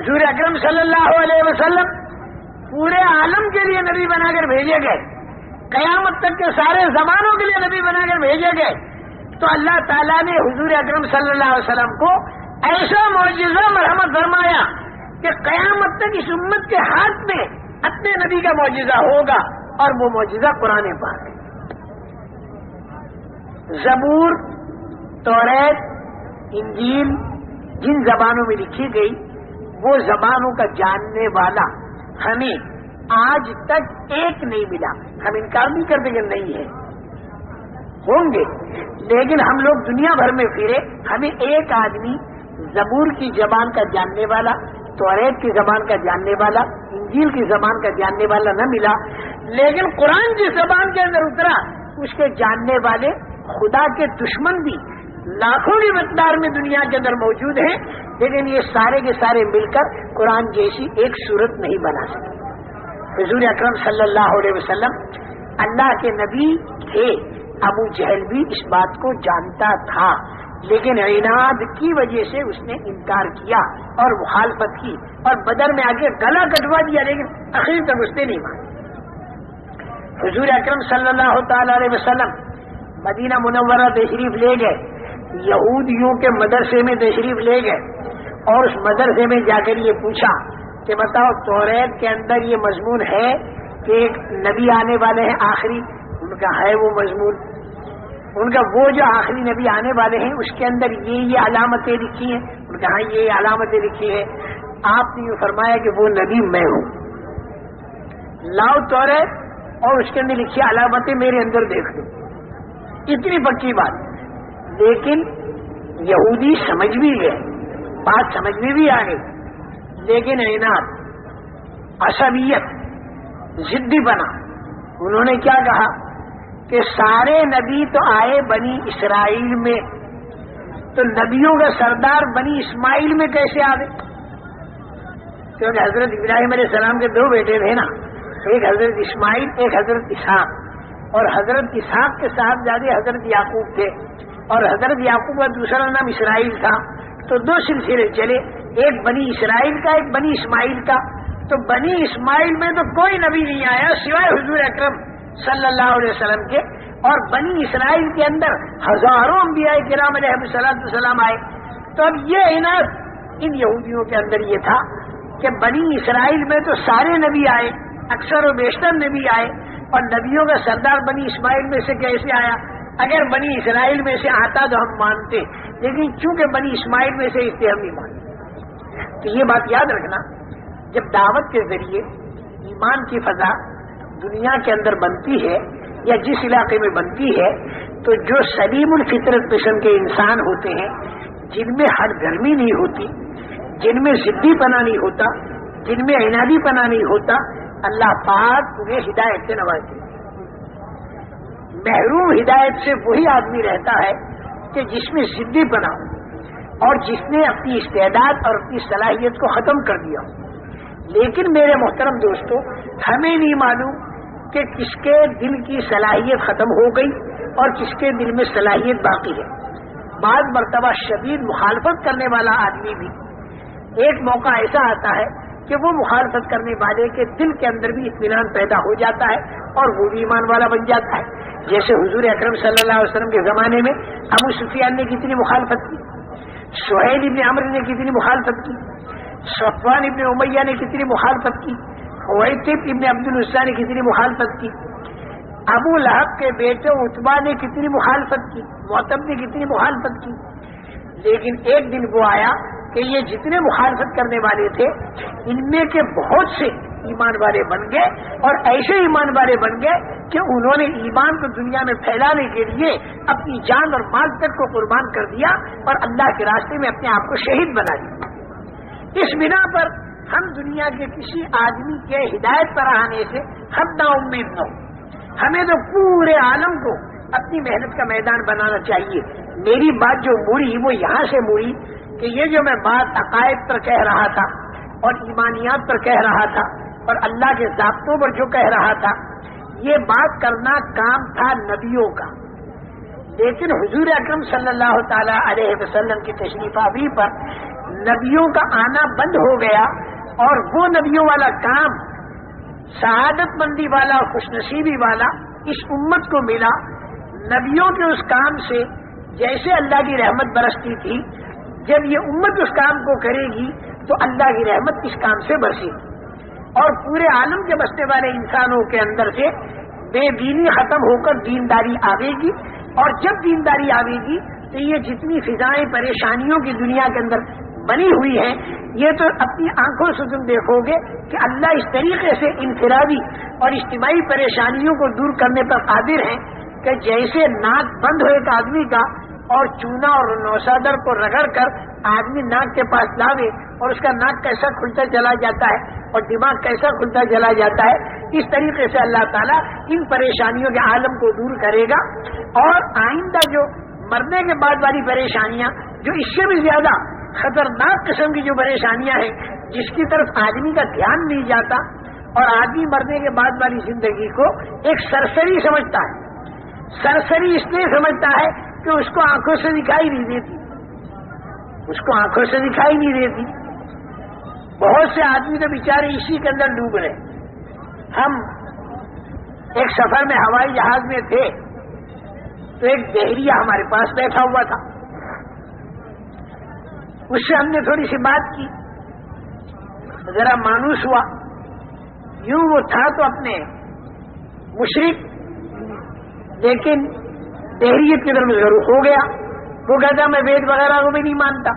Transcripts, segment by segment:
حضور اکرم صلی اللہ علیہ وسلم پورے عالم کے لیے نبی بنا کر بھیجے گئے، قیامت تک کے سارے زمانوں کے لیے نبی بنا کر بھیجے گئے، تو اللہ تعالیٰ نے حضور اکرم صلی اللہ علیہ وسلم کو ایسا معجزہ مرحمت فرمایا کہ قیامت تک اس امت کے ہاتھ میں اپنے نبی کا معجزہ ہوگا، اور وہ معجزہ قرآن پاک ہے۔ زبور، توریت، انجیل جن زبانوں میں لکھی گئی، وہ زبانوں کا جاننے والا ہمیں آج تک ایک نہیں ملا۔ ہم انکار نہیں کرتے کہ نہیں ہے، ہوں گے، لیکن ہم لوگ دنیا بھر میں پھرے، ہمیں ایک آدمی زبور کی زبان کا جاننے والا، توریت کی زبان کا جاننے والا، انجیل کی زبان کا جاننے والا نہ ملا۔ لیکن قرآن جس زبان کے اندر اترا، اس کے جاننے والے خدا کے دشمن بھی لاکھوں کی مقدار میں دنیا کے اندر موجود ہیں، لیکن یہ سارے کے سارے مل کر قرآن جیسی ایک صورت نہیں بنا سکے۔ حضور اکرم صلی اللہ علیہ وسلم اللہ کے نبی تھے، ابو جہل بھی اس بات کو جانتا تھا، لیکن عناد کی وجہ سے اس نے انکار کیا اور مخالفت کی، اور بدر میں آگے گلا کٹوا دیا، لیکن آخر تک اس نے نہیں مانا۔ حضور اکرم صلی اللہ تعالی علیہ وسلم مدینہ منورہ تشریف لے گئے، یہودیوں کے مدرسے میں تشریف لے گئے، اور اس مدرسے میں جا کر یہ پوچھا کہ بتاؤ توریت کے اندر یہ مضمون ہے کہ ایک نبی آنے والے ہیں آخری؟ ان کا ہے وہ مضمون، ان کا وہ جو آخری نبی آنے والے ہیں اس کے اندر یہ علامتیں لکھی ہیں؟ ان کا ہاں یہ علامتیں لکھی ہیں۔ آپ نے یہ فرمایا کہ وہ نبی میں ہوں، لاؤ توریت اور اس کے اندر لکھی علامتیں میرے اندر دیکھ لو۔ اتنی پکی بات، لیکن یہودی سمجھ بھی گئے، بات سمجھ میں بھی آ گئی، لیکن عناد، عصبیت، ضدی بنا۔ انہوں نے کیا کہا کہ سارے نبی تو آئے بنی اسرائیل میں، تو نبیوں کا سردار بنی اسماعیل میں کیسے آ گئے؟ کیونکہ حضرت ابراہیم علیہ السلام کے دو بیٹے تھے نا، ایک حضرت اسماعیل، ایک حضرت اسحاق، اور حضرت اسحاق کے صاحبزادے حضرت یعقوب تھے، اور حضرت یعقوب کا دوسرا نام اسرائیل تھا، تو دو سلسلے چلے، ایک بنی اسرائیل کا، ایک بنی اسماعیل کا۔ تو بنی اسماعیل میں تو کوئی نبی نہیں آیا سوائے حضور اکرم صلی اللہ علیہ وسلم کے، اور بنی اسرائیل کے اندر ہزاروں انبیاء کرام علیہ السلام آئے۔ تو اب یہ عناد ان یہودیوں کے اندر یہ تھا کہ بنی اسرائیل میں تو سارے نبی آئے، اکثر و بیشتر نبی آئے، اور نبیوں کا سردار بنی اسماعیل میں سے کیسے آیا؟ اگر بنی اسرائیل میں سے آتا تو ہم مانتے، لیکن چونکہ بنی اسماعیل میں سے اس سے ہم نہیں مانتے۔ تو یہ بات یاد رکھنا، جب دعوت کے ذریعے ایمان کی فضا دنیا کے اندر بنتی ہے یا جس علاقے میں بنتی ہے، تو جو سلیم الفطرت قسم کے انسان ہوتے ہیں، جن میں ہر گرمی نہیں ہوتی، جن میں ضدی پنا نہیں ہوتا، جن میں عنادی پنا نہیں ہوتا، اللہ پاک انہیں ہدایت سے نوازتے۔ محروم ہدایت سے وہی آدمی رہتا ہے کہ جس میں ضدی پنا ہو اور جس نے اپنی استعداد اور اپنی صلاحیت کو ختم کر دیا ہو۔ لیکن میرے محترم دوستو، ہمیں نہیں معلوم کہ کس کے دل کی صلاحیت ختم ہو گئی اور کس کے دل میں صلاحیت باقی ہے۔ بعض مرتبہ شدید مخالفت کرنے والا آدمی بھی ایک موقع ایسا آتا ہے کہ وہ مخالفت کرنے والے کے دل کے اندر بھی اطمینان پیدا ہو جاتا ہے اور وہ بھی ایمان والا بن جاتا ہے۔ جیسے حضور اکرم صلی اللہ علیہ وسلم کے زمانے میں ابو سفیان نے کتنی مخالفت کی، سہیل ابن عمرو نے کتنی مخالفت کی، صفوان ابن امیہ نے کتنی مخالفت کی، حویطب ابن عبد العزیٰ نے کتنی مخالفت کی، ابو لہب کے بیٹے عتبہ نے کتنی مخالفت کی، معتب نے کتنی مخالفت کی۔ لیکن ایک دن وہ آیا کہ یہ جتنے مخالفت کرنے والے تھے، ان میں کے بہت سے ایمان والے بن گئے، اور ایسے ایمان والے بن گئے کہ انہوں نے ایمان کو دنیا میں پھیلانے کے لیے اپنی جان اور مال تک کو قربان کر دیا اور اللہ کے راستے میں اپنے آپ کو شہید بنا دیا۔ اس بنا پر ہم دنیا کے کسی آدمی کے ہدایت پر آنے سے ہم نا امید نہ ہو، ہمیں تو پورے عالم کو اپنی محنت کا میدان بنانا چاہیے۔ میری بات جو مڑی وہ یہاں سے مڑی کہ یہ جو میں بات عقائد پر کہہ رہا تھا اور ایمانیات پر کہہ رہا تھا اور اللہ کے ضابطوں پر جو کہہ رہا تھا، یہ بات کرنا کام تھا نبیوں کا، لیکن حضور اکرم صلی اللہ تعالی علیہ وسلم کی تشریف آوری پر نبیوں کا آنا بند ہو گیا اور وہ نبیوں والا کام سعادت مندی والا خوش نصیبی والا اس امت کو ملا. نبیوں کے اس کام سے جیسے اللہ کی رحمت برستی تھی، جب یہ امت اس کام کو کرے گی تو اللہ کی رحمت اس کام سے برسے گی اور پورے عالم کے بسنے والے انسانوں کے اندر سے بے دینی ختم ہو کر دینداری آئے گی. اور جب دینداری آئے گی تو یہ جتنی فضائیں پریشانیوں کی دنیا کے اندر بنی ہوئی ہیں، یہ تو اپنی آنکھوں سے تم دیکھو گے کہ اللہ اس طریقے سے انفرادی اور اجتماعی پریشانیوں کو دور کرنے پر قادر ہیں کہ جیسے ناک بند ہو ایک آدمی کا اور چونا اور نوسادر کو رگڑ کر آدمی ناک کے پاس لاوے اور اس کا ناک کیسا کھلتا چلا جاتا ہے اور دماغ کیسا کھلتا چلا جاتا ہے، اس طریقے سے اللہ تعالیٰ ان پریشانیوں کے عالم کو دور کرے گا. اور آئندہ جو مرنے کے بعد والی پریشانیاں، جو اس سے بھی زیادہ خطرناک قسم کی جو پریشانیاں ہیں، جس کی طرف آدمی کا دھیان نہیں جاتا اور آدمی مرنے کے بعد والی زندگی کو ایک سرسری سمجھتا ہے. سرسری اس لیے سمجھتا ہے کہ اس کو آنکھوں سے دکھائی نہیں دیتی، اس کو آنکھوں سے دکھائی نہیں دیتی. بہت سے آدمی تو بیچارے اسی کے اندر ڈوب رہے. ہم ایک سفر میں ہوائی جہاز میں تھے تو ایک بحریہ ہمارے پاس بیٹھا ہوا تھا. اس سے ہم نے تھوڑی سی بات کی، ذرا مانوس ہوا. یوں وہ تھا تو اپنے مشرک، لیکن بحریت کی طرف ضرور ہو گیا. وہ کہتا میں وید وغیرہ کو بھی نہیں مانتا.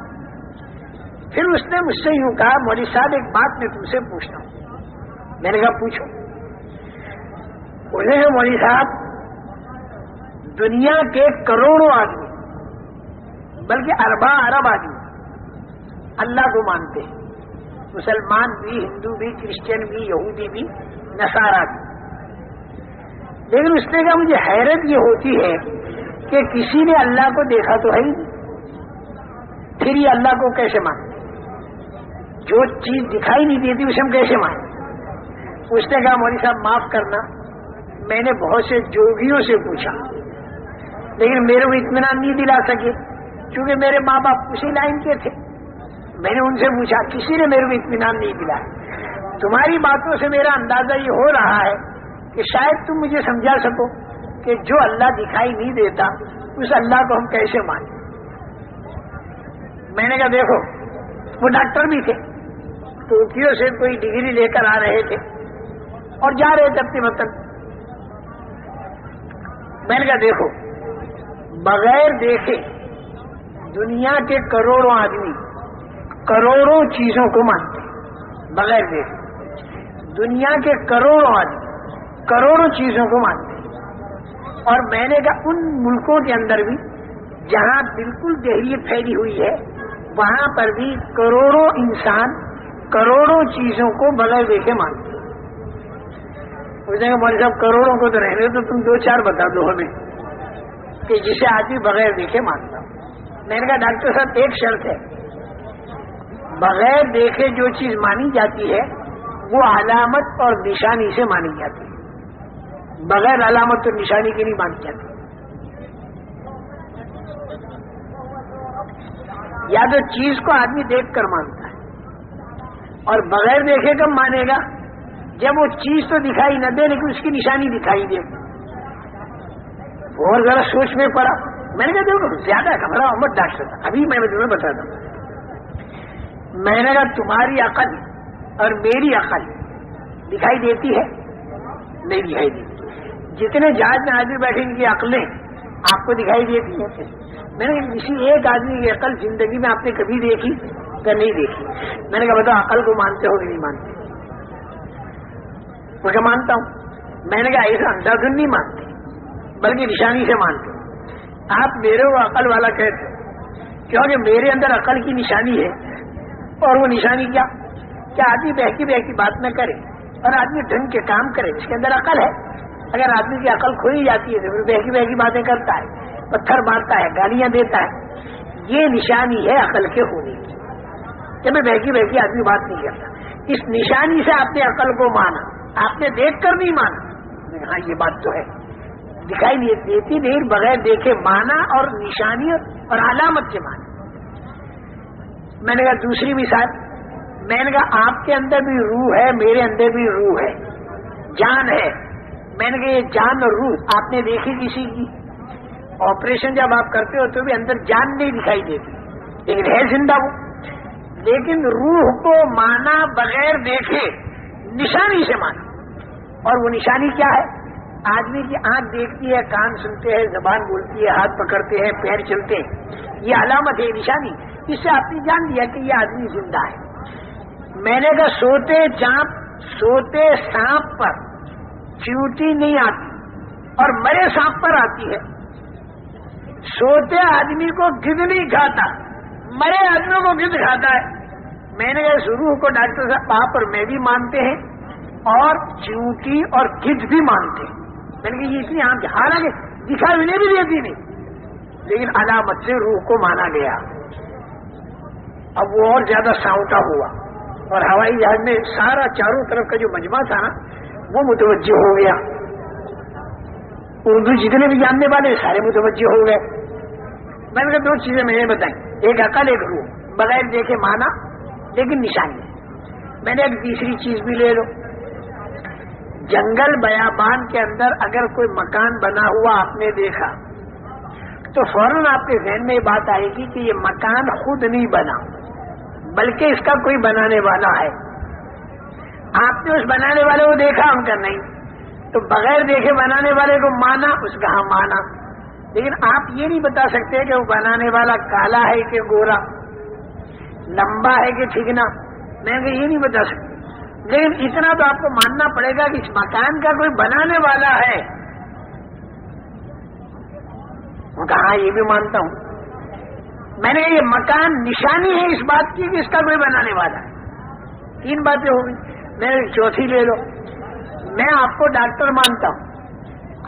پھر اس نے مجھ سے یوں کہا مولوی صاحب ایک بات میں تم سے پوچھتا ہوں. میں نے کہا پوچھو. انہوں نے مولوی صاحب دنیا کے کروڑوں آدمی بلکہ ارباں ارب آدمی اللہ کو مانتے ہیں، مسلمان بھی، ہندو بھی، کرسچن بھی، یہودی بھی، نصارہ بھی. لیکن اس نے کہا مجھے حیرت یہ ہوتی ہے کہ کسی نے اللہ کو دیکھا تو ہے ہی نہیں، پھر یہ اللہ کو کیسے مانتے؟ جو چیز دکھائی نہیں دیتی اسے ہم کیسے مانیں؟ اس نے کہا مولوی صاحب معاف کرنا، میں نے بہت سے جوگیوں سے پوچھا لیکن میرے کو اطمینان نہیں دلا سکے، کیونکہ میرے ماں باپ اسی لائن کے تھے. میں نے ان سے پوچھا، کسی نے میرے کو اطمینان نہیں دلایا. تمہاری باتوں سے میرا اندازہ یہ ہو رہا ہے کہ شاید تم مجھے سمجھا سکو کہ جو اللہ دکھائی نہیں دیتا اس اللہ کو ہم کیسے مانیں. میں نے کہا دیکھو، وہ ڈاکٹر بھی تھے، ٹوکیو سے کوئی ڈگری لے کر آ رہے تھے اور جا رہے تھے اپنے وطن. میں نے کہا دیکھو، بغیر دیکھے دنیا کے کروڑوں آدمی کروڑوں چیزوں کو مانتے ہیں. بغیر دیکھے دنیا کے کروڑوں آدمی کروڑوں چیزوں کو مانتے ہیں. اور میں نے کہا ان ملکوں کے اندر بھی جہاں بالکل دہریت پھیلی ہوئی ہے وہاں پر بھی کروڑوں انسان کروڑوں چیزوں کو بغیر دیکھے مانتے ہیں. مجھے کہا مولوی صاحب کروڑوں کو تو رہنے تو تم دو چار بتا دو ہمیں کہ جسے آدمی بغیر دیکھے مانتا. میں نے کہا ڈاکٹر صاحب ایک شرط ہے، بغیر دیکھے جو چیز مانی جاتی ہے وہ علامت اور نشانی سے مانی جاتی ہے، بغیر علامت اور نشانی کی نہیں مانی جاتی. یا تو چیز کو آدمی دیکھ کر مانتا ہے اور بغیر دیکھے کب مانے گا؟ جب وہ چیز تو دکھائی نہ دے لیکن اس کی نشانی دکھائی دے. اور ذرا سوچ میں پڑا. میں نے کہا دیکھو زیادہ گھبراؤ مت ڈاکٹر صاحب، ابھی میں تمہیں بتاتا ہوں. میں نے کہا تمہاری عقل اور میری عقل دکھائی دیتی ہے؟ نہیں دکھائی دیتی. جتنے جہاز میں آدمی بیٹھے ان کی عقلیں آپ کو دکھائی دیتی ہیں. میں نے کسی ایک آدمی کی عقل زندگی میں آپ نے کبھی دیکھی یا نہیں دیکھی؟ میں نے کہا بتاؤ عقل کو مانتے ہو کہ نہیں مانتے؟ وہ کیا مانتا ہوں. میں نے کہا ایسا اندھادھن نہیں مانتے بلکہ نشانی سے مانتے. آپ میرے کو عقل والا کہتے کیونکہ میرے اندر عقل کی نشانی ہے. اور وہ نشانی کیا آدمی بہکی بہکی بات نہ کرے اور آدمی ڈھنگ کے کام کرے، اس کے اندر عقل ہے. اگر آدمی کی عقل کھوئی جاتی ہے تو پھر بہکی بہکی باتیں کرتا ہے، پتھر مارتا ہے، گالیاں دیتا ہے. یہ نشانی ہے عقل کے ہونے کی کہ میں بہکی بہکی آدمی بات نہیں کرتا. اس نشانی سے آپ نے عقل کو مانا، آپ نے دیکھ کر نہیں مانا. ہاں یہ بات تو ہے، دکھائی نہیں دیتی نہیں، بغیر دیکھے مانا اور نشانی اور علامت سے مانا. میں نے کہا دوسری مثال، میں نے کہا آپ کے اندر بھی روح ہے، میرے اندر بھی روح ہے، جان ہے. میں نے کہا یہ جان اور روح آپ نے دیکھی کسی کی؟ آپریشن جب آپ کرتے ہو تو بھی اندر جان نہیں دکھائی دیتی، لیکن ہے زندہ وہ. لیکن روح کو مانا بغیر دیکھے، نشانی سے مانا. اور وہ نشانی کیا ہے؟ آدمی کی آنکھ دیکھتی ہے، کان سنتے ہیں، زبان بولتی ہے، ہاتھ پکڑتے ہیں، پیر چلتے ہیں، یہ علامت ہے، نشانی. اس سے آپ نے جان لیا کہ یہ آدمی زندہ ہے. میں نے کہا سوتے سانپ پر چیوٹی نہیں آتی اور مرے سانپ پر آتی ہے. سوتے آدمی کو گدھ نہیں کھاتا، مرے آدمیوں کو گدھ کھاتا ہے. میں نے کہا روح کو ڈاکٹر صاحب آپ اور میں بھی مانتے ہیں اور چیوٹی اور گدھ بھی مانتے ہیں. میں نے کہا یہ اتنی عام، حالانکہ دکھائی انہیں بھی دیتی نہیں، لیکن علامت سے روح کو مانا گیا. اب وہ اور زیادہ ساؤٹا ہوا اور ہوائی جہاز میں سارا چاروں طرف کا جو مجمع تھا نا وہ متوجہ ہو گیا. اردو جتنے بھی جاننے والے سارے متوجہ ہو گئے. میں نے کہا دو چیزیں میں نے بتائیں، ایک عقل ایک روح، بغیر دیکھے مانا لیکن نشانی. میں نے ایک تیسری چیز بھی لے لو، جنگل بیابان کے اندر اگر کوئی مکان بنا ہوا آپ نے دیکھا تو فوراً آپ کے ذہن میں یہ بات آئے گی کہ یہ مکان خود نہیں بنا بلکہ اس کا کوئی بنانے والا ہے. آپ نے اس بنانے والے کو دیکھا، ان کا نہیں، تو بغیر دیکھے بنانے والے کو مانا، اس کا ہاں مانا. لیکن آپ یہ نہیں بتا سکتے کہ وہ بنانے والا کالا ہے کہ گورا، لمبا ہے کہ ٹھیکنا. میں یہ نہیں بتا سکتے، لیکن اتنا تو آپ کو ماننا پڑے گا کہ اس مکان کا کوئی بنانے والا ہے. کہاں یہ بھی مانتا ہوں. میں نے یہ مکان نشانی ہے اس بات کی کہ اس کا کوئی بنانے والا ہے. تین باتیں ہو گئی. میں چوتھی لے لو، میں آپ کو ڈاکٹر مانتا ہوں،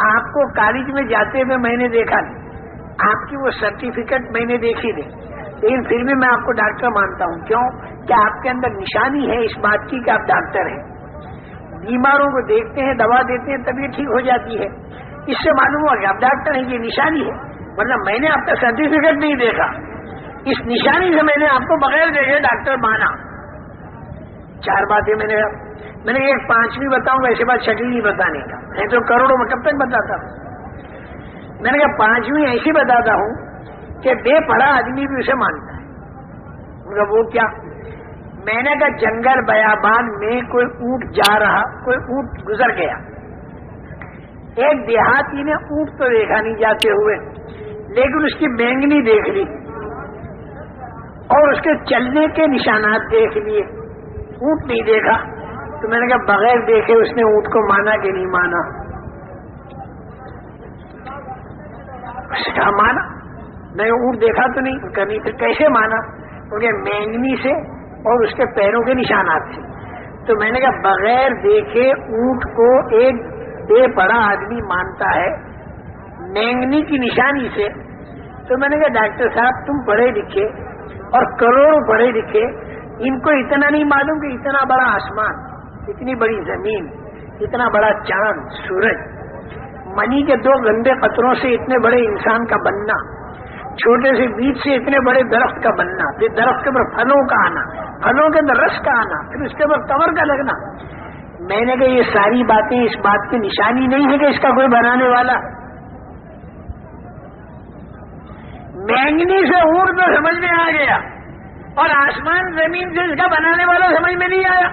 آپ کو کالج میں جاتے ہوئے میں نے دیکھا نہیں، آپ کی وہ سرٹیفکیٹ میں نے دیکھی نہیں، لیکن پھر بھی میں آپ کو ڈاکٹر مانتا ہوں. کیوں؟ کہ آپ کے اندر نشانی ہے اس بات کی کہ آپ ڈاکٹر ہیں. بیماروں کو دیکھتے ہیں، دوا دیتے ہیں، طبیعت ٹھیک ہو جاتی ہے. اس سے معلوم ہوا کہ آپ ڈاکٹر ہیں، یہ نشانی ہے. ورنہ میں نے آپ کا سرٹیفکیٹ نہیں دیکھا، اس نشانی سے میں نے آپ کو بغیر دیکھے ڈاکٹر مانا. چار باتیں میں نے ایک پانچویں بتاؤں گا، ایسے بات چھٹی نہیں بتانے کا، نہیں تو کروڑوں میں کب تک بتاتا ہوں. میں نے کہا پانچویں ایسی بتاتا ہوں کہ بے پڑھا آدمی بھی اسے مانتا ہے. وہ کیا؟ میں نے کہا جنگل بیابان میں کوئی اونٹ جا رہا، کوئی اونٹ گزر گیا، ایک دیہاتی نے اونٹ تو دیکھا نہیں جاتے ہوئے، لیکن اس کی مینگنی دیکھ لی اور اس کے چلنے کے نشانات دیکھ لیے، اونٹ نہیں دیکھا. تو میں نے کہا بغیر دیکھے اس نے اونٹ کو مانا کہ نہیں مانا؟ اس کا مانا. میں اونٹ دیکھا تو نہیں کرنی، پھر کیسے مانا؟ کیونکہ مینگنی سے اور اس کے پیروں کے نشانات سے. تو میں نے کہا بغیر دیکھے اونٹ کو ایک بے پڑھا آدمی مانتا ہے مینگنی کی نشانی سے. تو میں نے کہا ڈاکٹر صاحب تم پڑھے لکھے اور کروڑوں پڑھے لکھے، ان کو اتنا نہیں معلوم کہ اتنا بڑا آسمان، اتنی بڑی زمین، اتنا بڑا چاند سورج، منی کے دو گندے قطروں سے اتنے بڑے انسان کا بننا، چھوٹے سے بیج سے اتنے بڑے درخت کا بننا، پھر درخت کے اوپر پھلوں کا آنا، پھلوں کے اندر رس کا آنا، پھر اس کے اوپر کمر کا لگنا. میں نے کہا یہ ساری باتیں اس بات کی نشانی نہیں ہے کہ اس کا کوئی بنانے والا. مینگنی سے اونٹ تو سمجھ میں آ گیا اور آسمان زمین سے اس کا بنانے والا سمجھ میں نہیں آیا.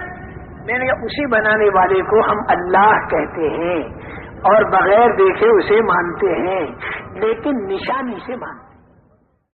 میں نے کہا اسی بنانے والے کو ہم اللہ کہتے ہیں اور بغیر دیکھے اسے مانتے ہیں، لیکن نشانی سے مانتے ہیں.